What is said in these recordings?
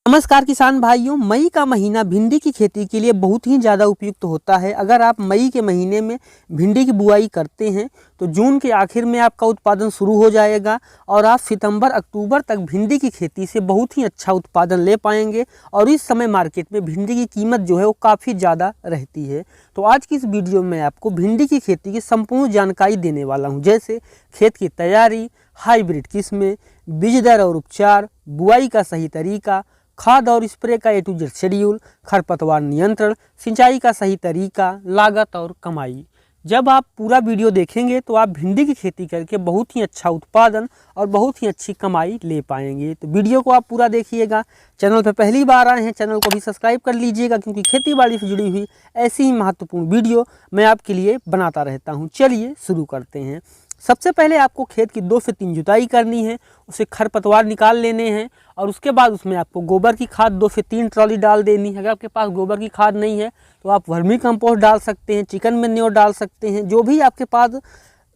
नमस्कार किसान भाइयों, मई का महीना भिंडी की खेती के लिए बहुत ही ज़्यादा उपयुक्त होता है। अगर आप मई के महीने में भिंडी की बुआई करते हैं तो जून के आखिर में आपका उत्पादन शुरू हो जाएगा और आप सितंबर अक्टूबर तक भिंडी की खेती से बहुत ही अच्छा उत्पादन ले पाएंगे। और इस समय मार्केट में भिंडी की कीमत जो है वो काफ़ी ज़्यादा रहती है। तो आज की इस वीडियो में आपको भिंडी की खेती की संपूर्ण जानकारी देने वाला हूँ, जैसे खेत की तैयारी, हाइब्रिड किस्में, बीज दर और उपचार, बुआई का सही तरीका, खाद और स्प्रे का A to Z शेड्यूल, खरपतवार नियंत्रण, सिंचाई का सही तरीका, लागत और कमाई। जब आप पूरा वीडियो देखेंगे तो आप भिंडी की खेती करके बहुत ही अच्छा उत्पादन और बहुत ही अच्छी कमाई ले पाएंगे। तो वीडियो को आप पूरा देखिएगा। चैनल पर पहली बार आए हैं, चैनल को भी सब्सक्राइब कर लीजिएगा, क्योंकि खेती बाड़ी से जुड़ी हुई ऐसी ही महत्वपूर्ण वीडियो मैं आपके लिए बनाता रहता हूँ। चलिए शुरू करते हैं। सबसे पहले आपको खेत की 2 से 3 जुताई करनी है, उसे खरपतवार निकाल लेने हैं और उसके बाद उसमें आपको गोबर की खाद 2 से 3 ट्रॉली डाल देनी है। अगर आपके पास गोबर की खाद नहीं है तो आप वर्मी कंपोस्ट डाल सकते हैं, चिकन मैन्योर डाल सकते हैं, जो भी आपके पास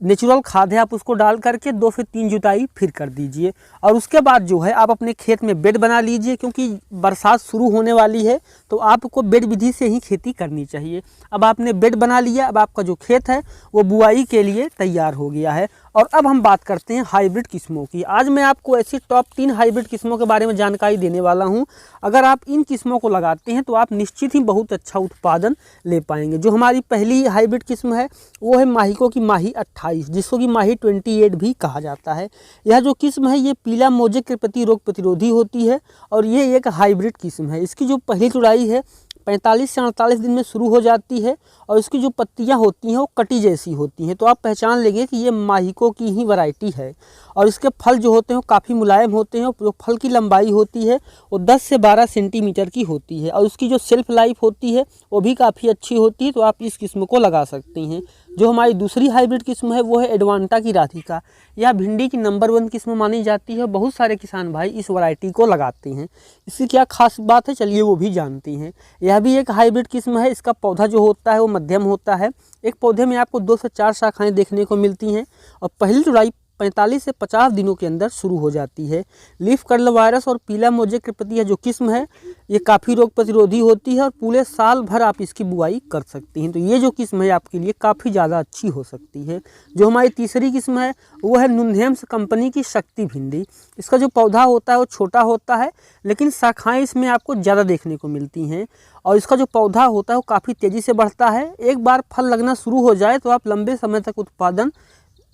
नेचुरल खाद है आप उसको डाल करके 2 से 3 जुताई फिर कर दीजिए। और उसके बाद जो है आप अपने खेत में बेड बना लीजिए, क्योंकि बरसात शुरू होने वाली है तो आपको बेड विधि से ही खेती करनी चाहिए। अब आपने बेड बना लिया, अब आपका जो खेत है वो बुआई के लिए तैयार हो गया है। और अब हम बात करते हैं हाइब्रिड किस्मों की। आज मैं आपको ऐसी टॉप 3 हाइब्रिड किस्मों के बारे में जानकारी देने वाला हूं। अगर आप इन किस्मों को लगाते हैं तो आप निश्चित ही बहुत अच्छा उत्पादन ले पाएंगे। जो हमारी पहली हाइब्रिड किस्म है वो है माहिको की माही 28, जिसको कि माही 28 भी कहा जाता है। यह जो किस्म है ये पीला मोजेक के प्रति रोग प्रतिरोधी होती है और ये एक हाइब्रिड किस्म है। इसकी जो पहली तुड़ाई है 45 से 48 दिन में शुरू हो जाती है और इसकी जो पत्तियां होती हैं वो कटी जैसी होती हैं। तो आप पहचान लेंगे कि ये माहिको की ही वैरायटी है। और इसके फल जो होते हैं वो काफ़ी मुलायम होते हैं और जो फल की लंबाई होती है वो 10 से 12 सेंटीमीटर की होती है। और उसकी जो सेल्फ लाइफ होती है वो भी काफ़ी अच्छी होती है। तो आप इस किस्म को लगा सकती हैं। जो हमारी दूसरी हाइब्रिड किस्म है वो है एडवांटा की राधिका। यह भिंडी की नंबर 1 किस्म मानी जाती है। बहुत सारे किसान भाई इस वैरायटी को लगाते हैं। इसकी क्या खास बात है, चलिए वो भी जानते हैं। यह भी एक हाइब्रिड किस्म है। इसका पौधा जो होता है वो मध्यम होता है। एक पौधे में आपको 2 से 4 शाखाएं देखने को मिलती हैं और पहली जुड़ाई 45 से 50 दिनों के अंदर शुरू हो जाती है। लीफ कर्ल वायरस और पीला मोजेक के प्रति यह जो किस्म है ये काफ़ी रोग प्रतिरोधी होती है और पूरे साल भर आप इसकी बुआई कर सकती हैं। तो ये जो किस्म है आपके लिए काफ़ी ज़्यादा अच्छी हो सकती है। जो हमारी तीसरी किस्म है वो है नुनहेम्स कंपनी की शक्ति भिंडी। इसका जो पौधा होता है वो छोटा होता है, लेकिन शाखाएँ इसमें आपको ज़्यादा देखने को मिलती हैं। और इसका जो पौधा होता है वो काफ़ी तेज़ी से बढ़ता है। एक बार फल लगना शुरू हो जाए तो आप लंबे समय तक उत्पादन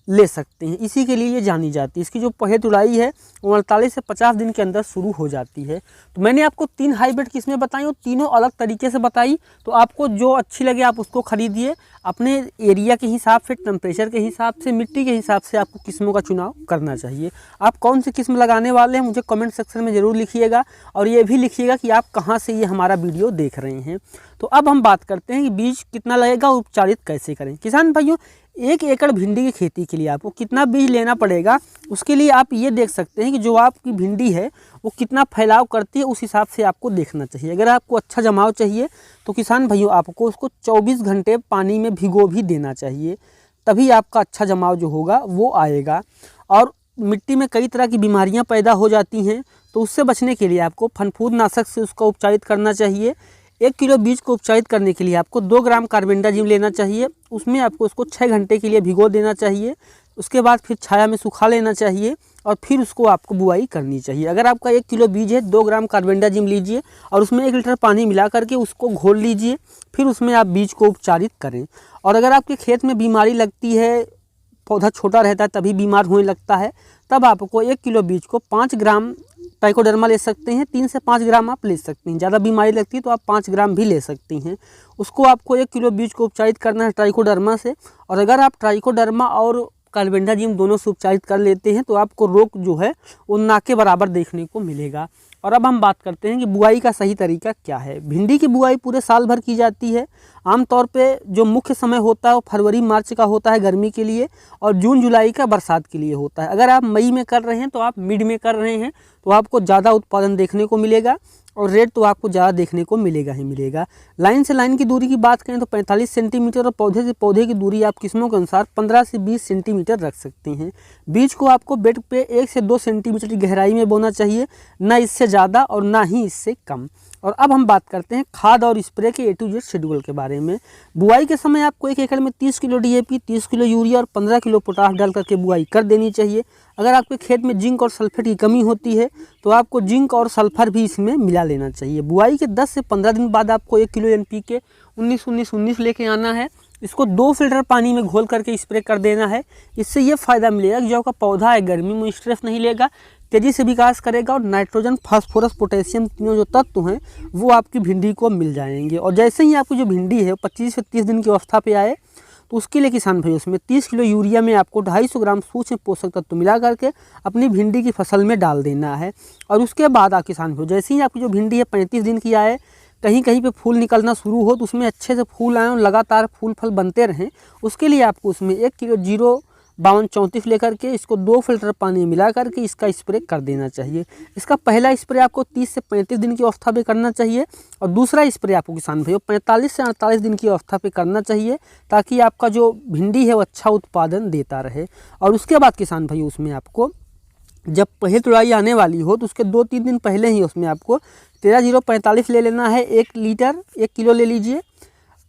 ले सकते हैं। इसी के लिए ये जानी जाती है। इसकी जो पहली तुड़ाई है वो 48 से 50 दिन के अंदर शुरू हो जाती है। तो मैंने आपको 3 हाइब्रिड किस्में बताई और तीनों अलग तरीके से बताई। तो आपको जो अच्छी लगे आप उसको खरीदिए। अपने एरिया के हिसाब से, टेम्परेचर के हिसाब से, मिट्टी के हिसाब से आपको किस्मों का चुनाव करना चाहिए। आप कौन सी किस्म लगाने वाले हैं मुझे कमेंट सेक्शन में ज़रूर लिखिएगा और ये भी लिखिएगा कि आप कहाँ से ये हमारा वीडियो देख रहे हैं। तो अब हम बात करते हैं कि बीज कितना लगेगा, उपचारित कैसे करें। किसान भाइयों, 1 एकड़ भिंडी की खेती के लिए आपको कितना बीज लेना पड़ेगा, उसके लिए आप ये देख सकते हैं कि जो आपकी भिंडी है वो कितना फैलाव करती है, उस हिसाब से आपको देखना चाहिए। अगर आपको अच्छा जमाव चाहिए तो किसान भाइयों आपको उसको 24 घंटे पानी में भिगो भी देना चाहिए, तभी आपका अच्छा जमाव जो होगा वो आएगा। और मिट्टी में कई तरह की बीमारियां पैदा हो जाती हैं, तो उससे बचने के लिए आपको फनफूद नाशक से उसका उपचारित करना चाहिए। 1 किलो बीज को उपचारित करने के लिए आपको 2 ग्राम कार्बेंडाजिम लेना चाहिए। उसमें आपको उसको 6 घंटे के लिए भिगो देना चाहिए। उसके बाद फिर छाया में सुखा लेना चाहिए और फिर उसको आपको बुआई करनी चाहिए। अगर आपका 1 किलो बीज है 2 ग्राम कार्बेंडाजिम लीजिए और उसमें 1 लीटर पानी मिला करके उसको घोल लीजिए, फिर उसमें आप बीज को उपचारित करें। और अगर आपके खेत में बीमारी लगती है, पौधा छोटा रहता है तभी बीमार होने लगता है, तब आपको 1 किलो बीज को 5 ग्राम ट्राइकोडर्मा ले सकते हैं। 3 से 5 ग्राम आप ले सकते हैं। ज़्यादा बीमारी लगती है तो आप 5 ग्राम भी ले सकती हैं। उसको आपको 1 किलो बीज को उपचारित करना है ट्राइकोडर्मा से। और अगर आप ट्राइकोडर्मा और कार्बेंडाजिम दोनों से उपचारित कर लेते हैं तो आपको रोग जो है वो ना के बराबर देखने को मिलेगा। और अब हम बात करते हैं कि बुआई का सही तरीका क्या है। भिंडी की बुआई पूरे साल भर की जाती है। आमतौर पे जो मुख्य समय होता है वो फरवरी मार्च का होता है गर्मी के लिए, और जून जुलाई का बरसात के लिए होता है। अगर आप मई में कर रहे हैं तो आप मिड में कर रहे हैं तो आपको ज़्यादा उत्पादन देखने को मिलेगा। और रेट तो आपको ज़्यादा देखने को मिलेगा ही मिलेगा। लाइन से लाइन की दूरी की बात करें तो 45 सेंटीमीटर और पौधे से पौधे की दूरी आप किस्मों के अनुसार 15 से 20 सेंटीमीटर रख सकते हैं। बीज को आपको बेड पे 1 से 2 सेंटीमीटर की गहराई में बोना चाहिए, ना इससे ज़्यादा और ना ही इससे कम। और अब हम बात करते हैं खाद और स्प्रे के A to Z शेड्यूल के बारे में। बुआई के समय आपको 1 एकड़ में 30 किलो DAP, 30 किलो यूरिया और 15 किलो पोटाश डाल करके बुआई कर देनी चाहिए। अगर आपके खेत में जिंक और सल्फेट की कमी होती है तो आपको जिंक और सल्फर भी इसमें मिला लेना चाहिए। बुआई के 10 से 15 दिन बाद आपको 1 किलो NPK 19-19-19 लेके आना है। इसको 2 फिल्टर पानी में घोल करके स्प्रे कर देना है। इससे ये फ़ायदा मिलेगा कि जो आपका पौधा है गर्मी में स्ट्रेस नहीं लेगा, तेज़ी से विकास करेगा और नाइट्रोजन, फास्फोरस, पोटेशियम तीनों जो तत्व हैं वो आपकी भिंडी को मिल जाएंगे। और जैसे ही आपकी जो भिंडी है 25 से 30 दिन की अवस्था पे आए तो उसके लिए किसान भाई उसमें 30 किलो यूरिया में आपको 250 ग्राम सूक्ष्म पोषक तत्व मिला करके अपनी भिंडी की फसल में डाल देना है। और उसके बाद आप किसान भाई जैसे ही आपकी जो भिंडी है 35 दिन की आए, कहीं कहीं पे फूल निकलना शुरू हो तो उसमें अच्छे से फूल आए और लगातार फूल फल बनते रहें, उसके लिए आपको उसमें 1 किलो 05234 लेकर के इसको 2 फिल्टर पानी में मिला करके इसका स्प्रे कर देना चाहिए। इसका पहला स्प्रे आपको 30 से 35 दिन की अवस्था पे करना चाहिए और दूसरा स्प्रे आपको किसान भाइयों 45 से 48 दिन की अवस्था पे करना चाहिए, ताकि आपका जो भिंडी है वो अच्छा उत्पादन देता रहे। और उसके बाद किसान भाइयों उसमें आपको जब पहली तुड़ाई आने वाली हो तो उसके 2-3 दिन पहले ही उसमें आपको 13-045 ले लेना है। 1 लीटर 1 किलो ले लीजिए,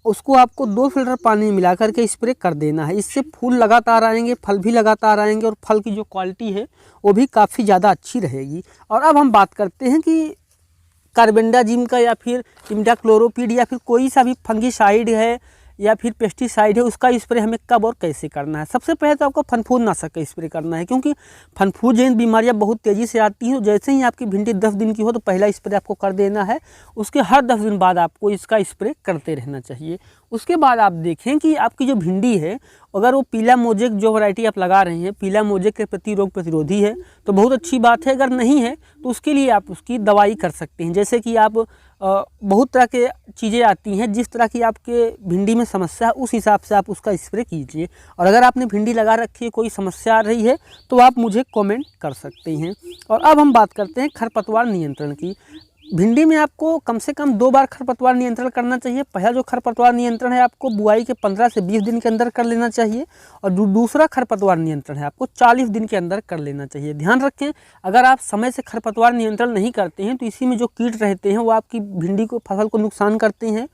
उसको आपको 2 फिल्टर पानी में मिला करके स्प्रे कर देना है। इससे फूल लगातार आएंगे, फल भी लगातार आएंगे और फल की जो क्वालिटी है वो भी काफ़ी ज़्यादा अच्छी रहेगी। और अब हम बात करते हैं कि कार्बेंडाजिम का या फिर इमिडाक्लोरोपिड या फिर कोई सा भी फंगीसाइड है या फिर पेस्टिसाइड है, उसका स्प्रे हमें कब और कैसे करना है। सबसे पहले तो आपको फनफूद नाशक का स्प्रे करना है, क्योंकि फनफूद जैसी बीमारियां बहुत तेज़ी से आती हैं। जैसे ही आपकी भिंडी 10 दिन की हो तो पहला स्प्रे आपको कर देना है, उसके हर 10 दिन बाद आपको इसका स्प्रे करते रहना चाहिए। उसके बाद आप देखें कि आपकी जो भिंडी है अगर वो पीला मोजेक जो वैरायटी आप लगा रहे हैं पीला मोजेक के प्रति रोग प्रतिरोधी है तो बहुत अच्छी बात है। अगर नहीं है तो उसके लिए आप उसकी दवाई कर सकते हैं। जैसे कि आप बहुत तरह के चीज़ें आती हैं, जिस तरह की आपके भिंडी में समस्या है उस हिसाब से आप उसका स्प्रे कीजिए। और अगर आपने भिंडी लगा रखी है, कोई समस्या आ रही है तो आप मुझे कमेंट कर सकते हैं। और अब हम बात करते हैं खरपतवार नियंत्रण की। भिंडी में आपको कम से कम 2 बार खरपतवार नियंत्रण करना चाहिए। पहला जो खरपतवार नियंत्रण है आपको बुआई के 15 से 20 दिन के अंदर कर लेना चाहिए और जो दूसरा खरपतवार नियंत्रण है आपको 40 दिन के अंदर कर लेना चाहिए। ध्यान रखें, अगर आप समय से खरपतवार नियंत्रण नहीं करते हैं तो इसी में जो कीट रहते हैं वो आपकी भिंडी को फसल को नुकसान करते हैं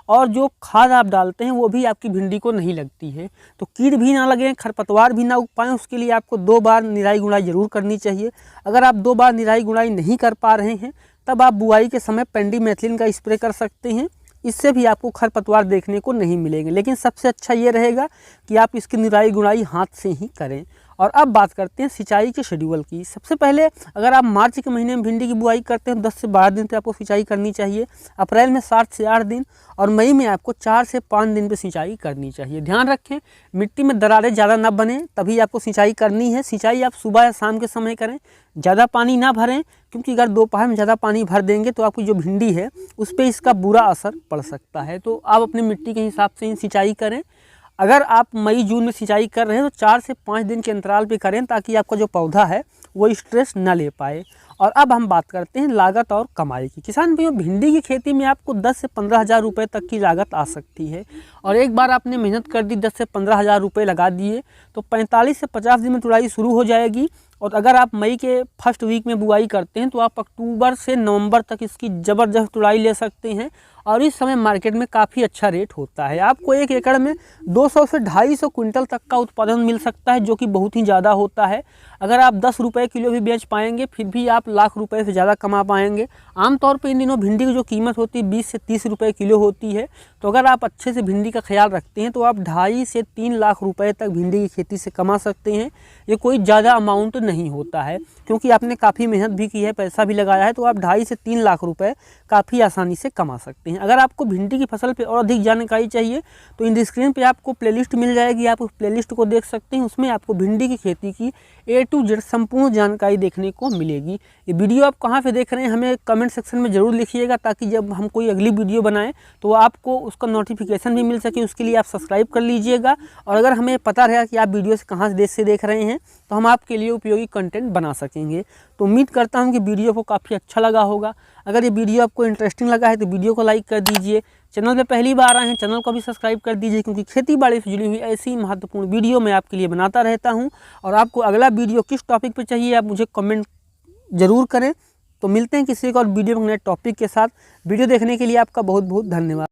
और जो खाद आप डालते हैं वो भी आपकी भिंडी को नहीं लगती है। तो कीट भी ना लगे, खरपतवार भी ना उग पाएँ, उसके लिए आपको 2 बार निराई गुड़ाई ज़रूर करनी चाहिए। अगर आप 2 बार निराई गुड़ाई नहीं कर पा रहे हैं तब आप बुआई के समय पेंडीमेथिलिन का स्प्रे कर सकते हैं। इससे भी आपको खरपतवार देखने को नहीं मिलेंगे, लेकिन सबसे अच्छा ये रहेगा कि आप इसकी निराई गुड़ाई हाथ से ही करें। और अब बात करते हैं सिंचाई के शेड्यूल की। सबसे पहले अगर आप मार्च के महीने में भिंडी की बुआई करते हैं 10 से 12 दिन पे आपको सिंचाई करनी चाहिए। अप्रैल में 7 से 8 दिन और मई में आपको 4 से 5 दिन पे सिंचाई करनी चाहिए। ध्यान रखें मिट्टी में दरारें ज़्यादा ना बने, तभी आपको सिंचाई करनी है। सिंचाई आप सुबह या शाम के समय करें, ज़्यादा पानी ना भरें, क्योंकि अगर दोपहर में ज़्यादा पानी भर देंगे तो आपकी जो भिंडी है उस पर इसका बुरा असर पड़ सकता है। तो आप अपनी मिट्टी के हिसाब से ही सिंचाई करें। अगर आप मई जून में सिंचाई कर रहे हैं तो 4 से 5 दिन के अंतराल पे करें, ताकि आपका जो पौधा है वो स्ट्रेस ना ले पाए। और अब हम बात करते हैं लागत और कमाई की। किसान भाइयों भिंडी की खेती में आपको 10 से 15 हज़ार रुपये तक की लागत आ सकती है। और एक बार आपने मेहनत कर दी, 10 से 15 हज़ार रुपये लगा दिए तो 45 से 50 दिन में तुड़ाई शुरू हो जाएगी। और अगर आप मई के फर्स्ट वीक में बुआई करते हैं तो आप अक्टूबर से नवंबर तक इसकी ज़बरदस्त तुड़ाई ले सकते हैं। और इस समय मार्केट में काफ़ी अच्छा रेट होता है। आपको 1 एकड़ में 200 से 250 क्विंटल तक का उत्पादन मिल सकता है, जो कि बहुत ही ज़्यादा होता है। अगर आप 10 रुपये किलो भी बेच पाएंगे फिर भी आप लाख रुपए से ज़्यादा कमा पाएंगे। आमतौर पर इन दिनों भिंडी की जो कीमत होती है 20 से 30 रुपये किलो होती है। तो अगर आप अच्छे से भिंडी का ख्याल रखते हैं तो आप 2.5 से 3 लाख रुपए तक भिंडी की खेती से कमा सकते हैं। ये कोई ज़्यादा अमाउंट नहीं होता है, क्योंकि आपने काफ़ी मेहनत भी की है, पैसा भी लगाया है, तो आप 2.5 से 3 लाख रुपए काफ़ी आसानी से कमा सकते हैं। अगर आपको भिंडी की फसल पे और अधिक जानकारी चाहिए तो इन स्क्रीन पे आपको प्लेलिस्ट मिल जाएगी, आप उस प्लेलिस्ट को देख सकते हैं। उसमें आपको भिंडी की खेती की A to Z संपूर्ण जानकारी देखने को मिलेगी। ये वीडियो आप कहाँ पे देख रहे हैं हमें कमेंट सेक्शन में ज़रूर लिखिएगा, ताकि जब हम कोई अगली वीडियो बनाएं तो आपको उसका नोटिफिकेशन भी मिल सके। उसके लिए आप सब्सक्राइब कर लीजिएगा। और अगर हमें पता रहेगा कि आप वीडियो से कहाँ देश से देख रहे हैं तो हम आपके लिए उपयोगी उपयोगी कंटेंट बना सकेंगे। तो उम्मीद करता हूँ कि वीडियो को काफ़ी अच्छा लगा होगा। अगर ये वीडियो आपको इंटरेस्टिंग लगा है तो वीडियो को लाइक कर दीजिए। चैनल पे पहली बार आए हैं, चैनल को भी सब्सक्राइब कर दीजिए, क्योंकि खेती बाड़ी से जुड़ी हुई ऐसी महत्वपूर्ण वीडियो मैं आपके लिए बनाता रहता हूँ। और आपको अगला वीडियो किस टॉपिक पर चाहिए आप मुझे कमेंट ज़रूर करें। तो मिलते हैं किसी एक और वीडियो में नए टॉपिक के साथ। वीडियो देखने के लिए आपका बहुत बहुत धन्यवाद।